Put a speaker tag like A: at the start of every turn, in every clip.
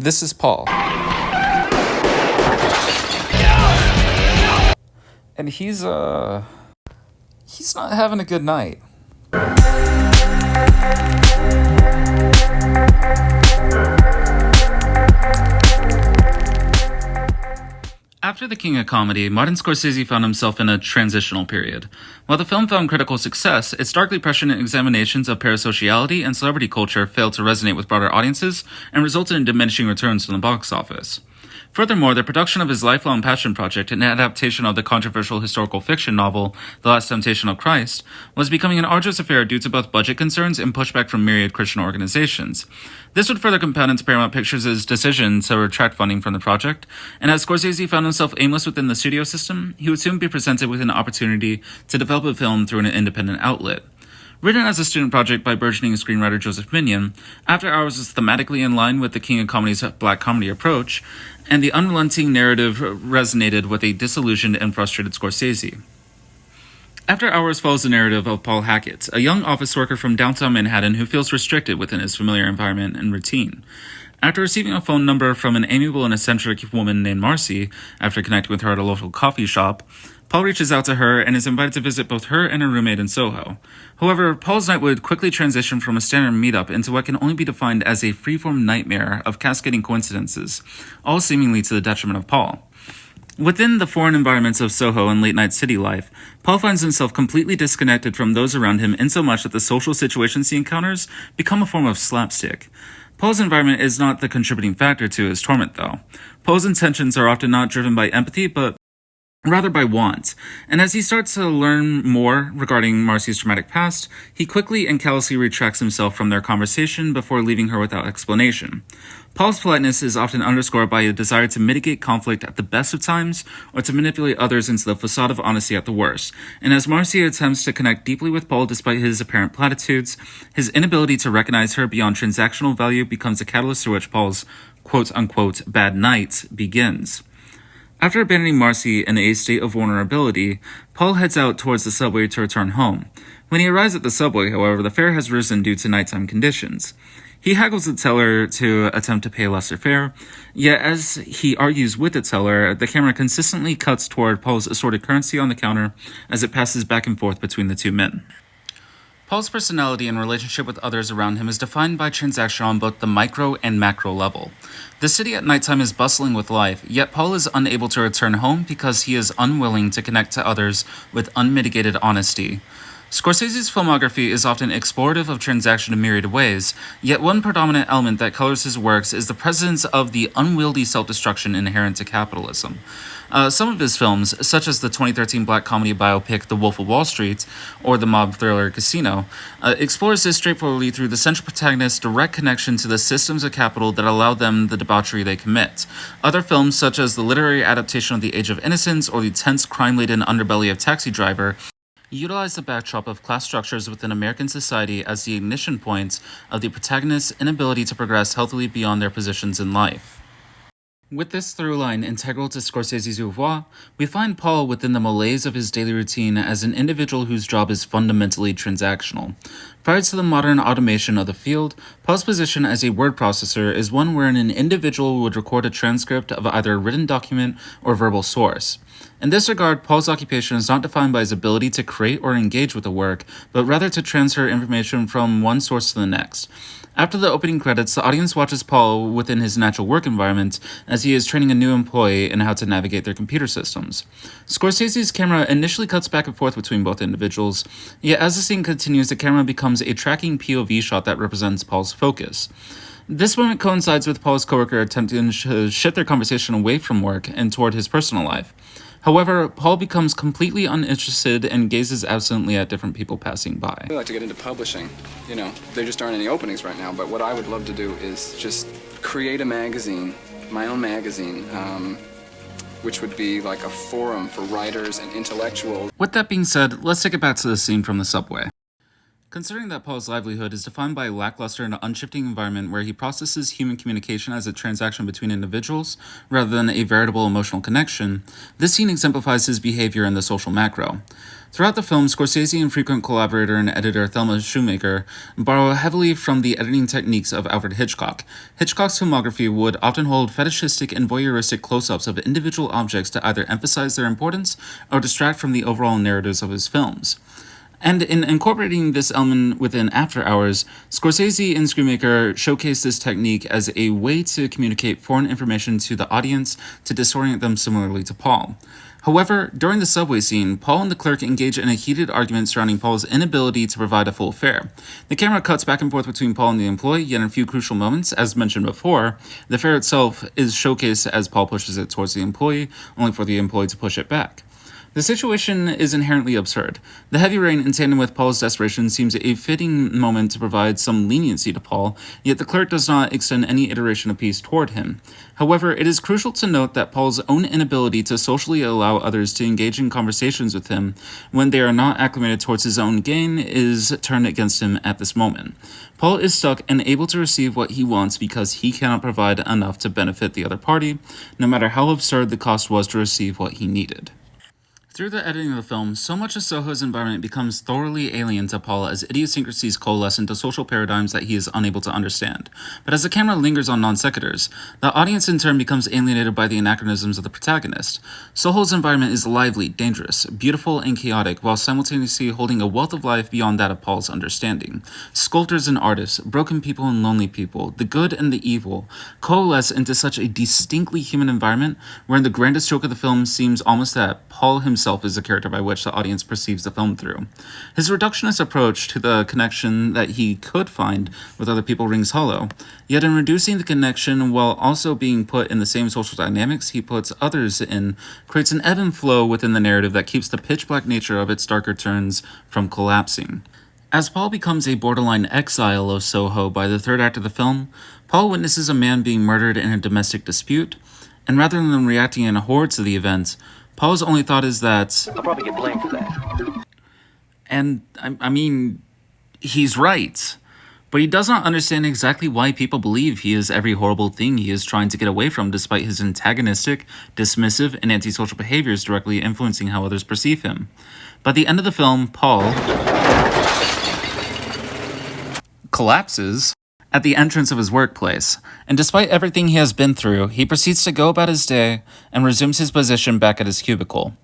A: This is Paul. And he's not having a good night. After The King of Comedy, Martin Scorsese found himself in a transitional period. While the film found critical success, its darkly prescient examinations of parasociality and celebrity culture failed to resonate with broader audiences and resulted in diminishing returns from the box office. Furthermore, the production of his lifelong passion project, an adaptation of the controversial historical fiction novel The Last Temptation of Christ, was becoming an arduous affair due to both budget concerns and pushback from myriad Christian organizations. This would further compound into Paramount Pictures' decision to retract funding from the project, and as Scorsese found himself aimless within the studio system, he would soon be presented with an opportunity to develop a film through an independent outlet. Written as a student project by burgeoning screenwriter Joseph Minion, After Hours is thematically in line with the King of Comedy's black comedy approach, and the unrelenting narrative resonated with a disillusioned and frustrated Scorsese. After Hours follows the narrative of Paul Hackett, a young office worker from downtown Manhattan who feels restricted within his familiar environment and routine. After receiving a phone number from an amiable and eccentric woman named Marcy, after connecting with her at a local coffee shop, Paul reaches out to her and is invited to visit both her and her roommate in Soho. However, Paul's night would quickly transition from a standard meetup into what can only be defined as a freeform nightmare of cascading coincidences, all seemingly to the detriment of Paul. Within the foreign environments of Soho and late-night city life, Paul finds himself completely disconnected from those around him insomuch that the social situations he encounters become a form of slapstick. Paul's environment is not the contributing factor to his torment, though. Paul's intentions are often not driven by empathy, but rather by want, and as he starts to learn more regarding Marcy's traumatic past, he quickly and callously retracts himself from their conversation before leaving her without explanation. Paul's politeness is often underscored by a desire to mitigate conflict at the best of times, or to manipulate others into the facade of honesty at the worst, and as Marcy attempts to connect deeply with Paul despite his apparent platitudes, his inability to recognize her beyond transactional value becomes a catalyst through which Paul's quote-unquote bad night begins. After abandoning Marcy in a state of vulnerability, Paul heads out towards the subway to return home. When he arrives at the subway, however, the fare has risen due to nighttime conditions. He haggles the teller to attempt to pay a lesser fare, yet as he argues with the teller, the camera consistently cuts toward Paul's assorted currency on the counter as it passes back and forth between the two men. Paul's personality and relationship with others around him is defined by Transactional on both the micro and macro level. The city at nighttime is bustling with life, yet Paul is unable to return home because he is unwilling to connect to others with unmitigated honesty. Scorsese's filmography is often explorative of transaction in myriad ways, yet one predominant element that colors his works is the presence of the unwieldy self-destruction inherent to capitalism. Some of his films, such as the 2013 black comedy biopic The Wolf of Wall Street or the mob thriller Casino, explores this straightforwardly through the central protagonist's direct connection to the systems of capital that allow them the debauchery they commit. Other films, such as the literary adaptation of The Age of Innocence or the tense crime-laden underbelly of Taxi Driver, utilize the backdrop of class structures within American society as the ignition point of the protagonist's inability to progress healthily beyond their positions in life. With this through line integral to Scorsese's oeuvre, we find Paul within the malaise of his daily routine as an individual whose job is fundamentally transactional. Prior to the modern automation of the field, Paul's position as a word processor is one wherein an individual would record a transcript of either a written document or verbal source. In this regard, Paul's occupation is not defined by his ability to create or engage with the work, but rather to transfer information from one source to the next. After the opening credits, the audience watches Paul within his natural work environment as he is training a new employee in how to navigate their computer systems. Scorsese's camera initially cuts back and forth between both individuals, yet as the scene continues, the camera becomes a tracking POV shot that represents Paul's focus. This moment coincides with Paul's coworker attempting to shift their conversation away from work and toward his personal life. However, Paul becomes completely uninterested and gazes absently at different people passing by.
B: I'd like to get into publishing. You know, there just aren't any openings right now, but what I would love to do is just create a magazine, my own magazine, which would be like a forum for writers and intellectuals.
A: With that being said, let's take it back to the scene from the subway. Considering that Paul's livelihood is defined by a lackluster and unshifting environment where he processes human communication as a transaction between individuals rather than a veritable emotional connection, this scene exemplifies his behavior in the social macro. Throughout the film, Scorsese and frequent collaborator and editor Thelma Shoemaker borrow heavily from the editing techniques of Alfred Hitchcock. Hitchcock's filmography would often hold fetishistic and voyeuristic close-ups of individual objects to either emphasize their importance or distract from the overall narratives of his films. And in incorporating this element within After Hours, Scorsese and Shoemaker showcase this technique as a way to communicate foreign information to the audience to disorient them similarly to Paul. However, during the subway scene, Paul and the clerk engage in a heated argument surrounding Paul's inability to provide a full fare. The camera cuts back and forth between Paul and the employee, yet in a few crucial moments, as mentioned before, the fare itself is showcased as Paul pushes it towards the employee, only for the employee to push it back. The situation is inherently absurd. The heavy rain in tandem with Paul's desperation seems a fitting moment to provide some leniency to Paul, yet the clerk does not extend any iteration of peace toward him. However, it is crucial to note that Paul's own inability to socially allow others to engage in conversations with him when they are not acclimated towards his own gain is turned against him at this moment. Paul is stuck and able to receive what he wants because he cannot provide enough to benefit the other party, no matter how absurd the cost was to receive what he needed. Through the editing of the film, so much of Soho's environment becomes thoroughly alien to Paul as idiosyncrasies coalesce into social paradigms that he is unable to understand. But as the camera lingers on non sequiturs, the audience in turn becomes alienated by the anachronisms of the protagonist. Soho's environment is lively, dangerous, beautiful, and chaotic, while simultaneously holding a wealth of life beyond that of Paul's understanding. Sculptors and artists, broken people and lonely people, the good and the evil, coalesce into such a distinctly human environment, wherein the grandest joke of the film seems almost that Paul himself is the character by which the audience perceives the film through. His reductionist approach to the connection that he could find with other people rings hollow, yet in reducing the connection while also being put in the same social dynamics he puts others in, creates an ebb and flow within the narrative that keeps the pitch-black nature of its darker turns from collapsing. As Paul becomes a borderline exile of Soho by the third act of the film, Paul witnesses a man being murdered in a domestic dispute, and rather than reacting in horror to the event, Paul's only thought is that,
C: I'll probably get blamed for that.
A: and I mean, he's right. But he does not understand exactly why people believe he is every horrible thing he is trying to get away from, despite his antagonistic, dismissive, and antisocial behaviors directly influencing how others perceive him. By the end of the film, Paul collapses at the entrance of his workplace, and despite everything he has been through, he proceeds to go about his day and resumes his position back at his cubicle.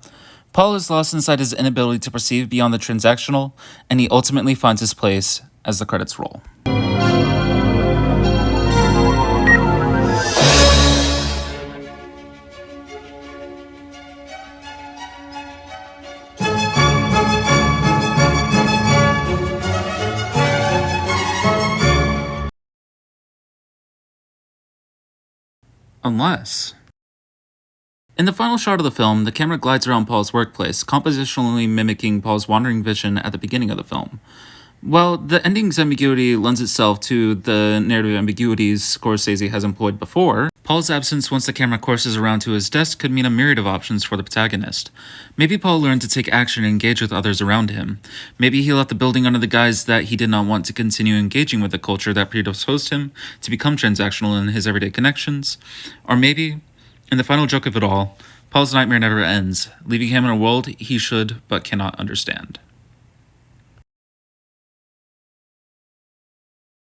A: Paul is lost inside his inability to perceive beyond the transactional, and he ultimately finds his place as the credits roll. Unless. In the final shot of the film, the camera glides around Paul's workplace, compositionally mimicking Paul's wandering vision at the beginning of the film. While the ending's ambiguity lends itself to the narrative ambiguities Scorsese has employed before, Paul's absence once the camera courses around to his desk could mean a myriad of options for the protagonist. Maybe Paul learned to take action and engage with others around him. Maybe he left the building under the guise that he did not want to continue engaging with the culture that predisposed him to become transactional in his everyday connections. Or maybe, in the final joke of it all, Paul's nightmare never ends, leaving him in a world he should but cannot understand.